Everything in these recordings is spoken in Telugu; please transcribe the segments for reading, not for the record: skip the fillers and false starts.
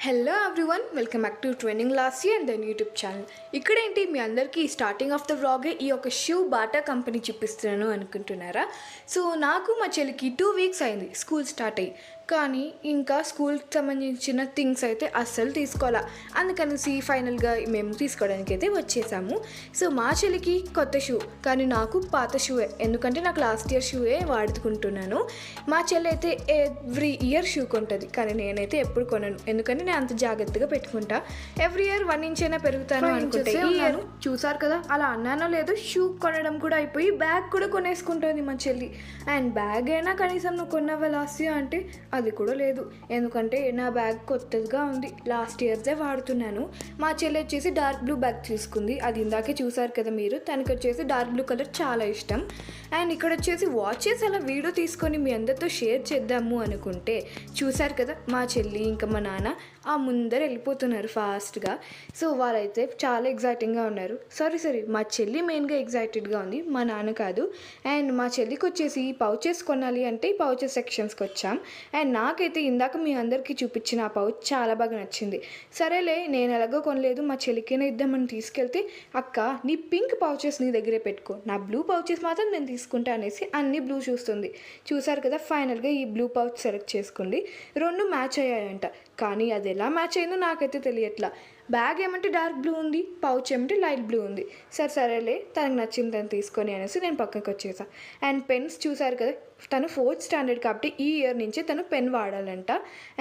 Hello everyone, welcome back to trending last year and then YouTube channel. ఇక్కడేంటి మీ అందరికీ స్టార్టింగ్ ఆఫ్ ద వ్లాగే ఈ యొక్క షూ బాటా కంపెనీ చూపిస్తున్నాను అనుకుంటున్నారా? సో నాకు మా చెల్లికి 2 వీక్స్ అయింది స్కూల్ స్టార్ట్ అయ్యి, కానీ ఇంకా స్కూల్కి సంబంధించిన థింగ్స్ అయితే అస్సలు తీసుకోవాలా. అందుకనేసి ఫైనల్గా మేము తీసుకోవడానికి అయితే వచ్చేసాము. సో మా చెల్లికి కొత్త షూ, కానీ నాకు పాత షూవే, ఎందుకంటే నాకు లాస్ట్ ఇయర్ షూవే వాడుకుంటున్నాను. మా చెల్లి అయితే ఎవ్రీ ఇయర్ షూ కొంటుంది, కానీ నేనైతే ఎప్పుడు కొనను, ఎందుకంటే నేను అంత జాగ్రత్తగా పెట్టుకుంటా. ఎవ్రీ ఇయర్ 1 ఇంచ్ అయినా పెరుగుతాను అనుకుంటే ఈ ఇయర్ చూసారు కదా, అలా అన్నానో లేదో షూ కొనడం కూడా అయిపోయి బ్యాగ్ కూడా కొనేసుకుంటుంది మా చెల్లి. అండ్ బ్యాగ్ అయినా కనీసం నువ్వు కొన్నవా లాస్ట్ ఇయర్ అంటే అది కూడా లేదు, ఎందుకంటే నా బ్యాగ్ కొత్తగా ఉంది, లాస్ట్ ఇయర్దే వాడుతున్నాను. మా చెల్లి వచ్చేసి డార్క్ బ్లూ బ్యాగ్ తీసుకుంది, అది ఇందాకే చూసారు కదా మీరు. తనకి వచ్చేసి డార్క్ బ్లూ కలర్ చాలా ఇష్టం. అండ్ ఇక్కడ వచ్చేసి వాచెస్ అలా వీడియో తీసుకొని మీ అందరితో షేర్ చేద్దాము అనుకుంటే చూసారు కదా, మా చెల్లి ఇంకా మా నాన్న ఆ ముందర వెళ్ళిపోతున్నారు ఫాస్ట్గా. సో వాళ్ళైతే చాలా ఎగ్జైటింగ్గా ఉన్నారు. సారీ మా చెల్లి మెయిన్గా ఎగ్జైటెడ్గా ఉంది, మా నాన్న కాదు. అండ్ మా చెల్లికి వచ్చేసి పౌచెస్ కొనాలి అంటే ఈ పౌచెస్ సెక్షన్స్కి వచ్చాం. అండ్ నాకైతే ఇందాక మీ అందరికీ చూపించిన ఆ పౌచ్ చాలా బాగా నచ్చింది. సరేలే, నేను ఎలాగో కొనలేదు, మా చెల్లికైనా ఇద్దామని తీసుకెళ్తే, అక్క నీ పింక్ పౌచెస్ నీ దగ్గరే పెట్టుకో, నా బ్లూ పౌచెస్ మాత్రం నేను తీసుకుంటా అనేసి అన్ని బ్లూ చూస్తుంది. చూసారు కదా, ఫైనల్గా ఈ బ్లూ పౌచ్ సెలెక్ట్ చేసుకుంది. 2 మ్యాచ్ అయ్యాయంట, కానీ అది ఎలా మ్యాచ్ అయిందో నాకైతే తెలియట్లా. బ్యాగ్ ఏమంటే డార్క్ బ్లూ ఉంది, పౌచ్ ఏమంటే లైట్ బ్లూ ఉంది. సరేలే, తనకు నచ్చింది తను తీసుకొని అనేసి నేను పక్కకి వచ్చేసాను. అండ్ పెన్స్ చూసారు కదా, తను 4th స్టాండర్డ్ కాబట్టి ఈ ఇయర్ నుంచే తను పెన్ వాడాలంట.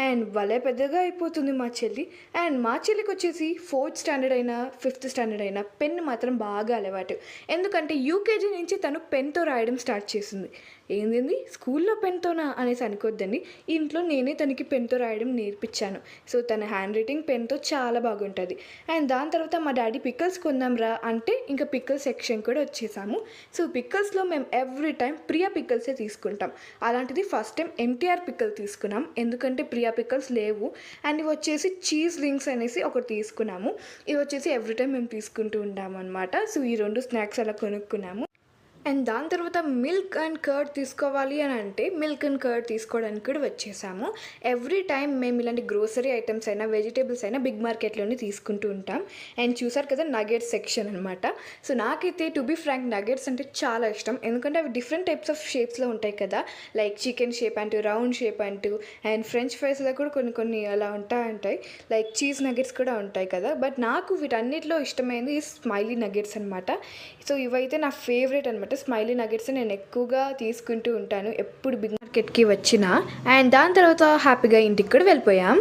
అండ్ భలే పెద్దగా అయిపోతుంది మా చెల్లి. అండ్ మా చెల్లికి వచ్చేసి 4th స్టాండర్డ్ అయినా 5th స్టాండర్డ్ అయినా పెన్ మాత్రం బాగా అలవాటు, ఎందుకంటే యూకేజీ నుంచి తను పెన్తో రాయడం స్టార్ట్ చేసింది. ఏంది స్కూల్లో పెన్తోనా అనేసి అనుకోద్దండి, ఇంట్లో నేనే తనకి పెన్తో రాయడం నేర్పించాను. సో తన హ్యాండ్ రైటింగ్ పెన్తో చాలా బాగుంటుంది. అండ్ దాని తర్వాత మా డాడీ పిక్కల్స్ కొందాం రా అంటే ఇంకా పిక్కల్స్ సెక్షన్ కూడా వచ్చేసాము. సో పిక్కల్స్లో మేము ఎవ్రీ టైం ప్రియా పిక్కల్సే తీసుకుంటాం. అలాంటిది ఫస్ట్ టైం ఎన్టీఆర్ పిక్కల్ తీసుకున్నాం, ఎందుకంటే ప్రియా పిక్కల్స్ లేవు. అండ్ ఇవి వచ్చేసి చీజ్ రింగ్స్ అనేసి ఒకటి తీసుకున్నాము. ఇవి వచ్చేసి ఎవ్రీ టైం మేము తీసుకుంటూ ఉంటాము అనమాట. సో ఈ 2 స్నాక్స్ అలా కొనుక్కున్నాము. అండ్ దాని తర్వాత మిల్క్ అండ్ కర్డ్ తీసుకోవాలి అని అంటే మిల్క్ అండ్ కర్డ్ తీసుకోవడానికి కూడా వచ్చేసాము. ఎవ్రీ టైం మేము ఇలాంటి గ్రోసరీ ఐటమ్స్ అయినా వెజిటేబుల్స్ అయినా బిగ్ మార్కెట్లోనే తీసుకుంటూ ఉంటాం. అండ్ చూసారు కదా, నగెట్స్ సెక్షన్ అనమాట. సో నాకైతే టు బీ ఫ్రాంక్ నగెట్స్ అంటే చాలా ఇష్టం, ఎందుకంటే అవి డిఫరెంట్ టైప్స్ ఆఫ్ షేప్స్లో ఉంటాయి కదా, లైక్ చికెన్ షేప్ అంటూ, రౌండ్ షేప్ అంటూ, అండ్ ఫ్రెంచ్ ఫ్రైస్లో కూడా కొన్ని అలా ఉంటాయి, లైక్ చీజ్ నగెట్స్ కూడా ఉంటాయి కదా. బట్ నాకు వీటన్నిటిలో ఇష్టమైనది స్మైలీ నగెట్స్ అనమాట. సో ఇవైతే నా ఫేవరెట్ అనమాట. స్మైలీ నగెట్స్ నేను ఎక్కువగా తీసుకుంటూ ఉంటాను ఎప్పుడు బిగ్ మార్కెట్కి వచ్చినా. అండ్ దాని తర్వాత హ్యాపీగా ఇంటికి కూడా వెళ్ళిపోయాం.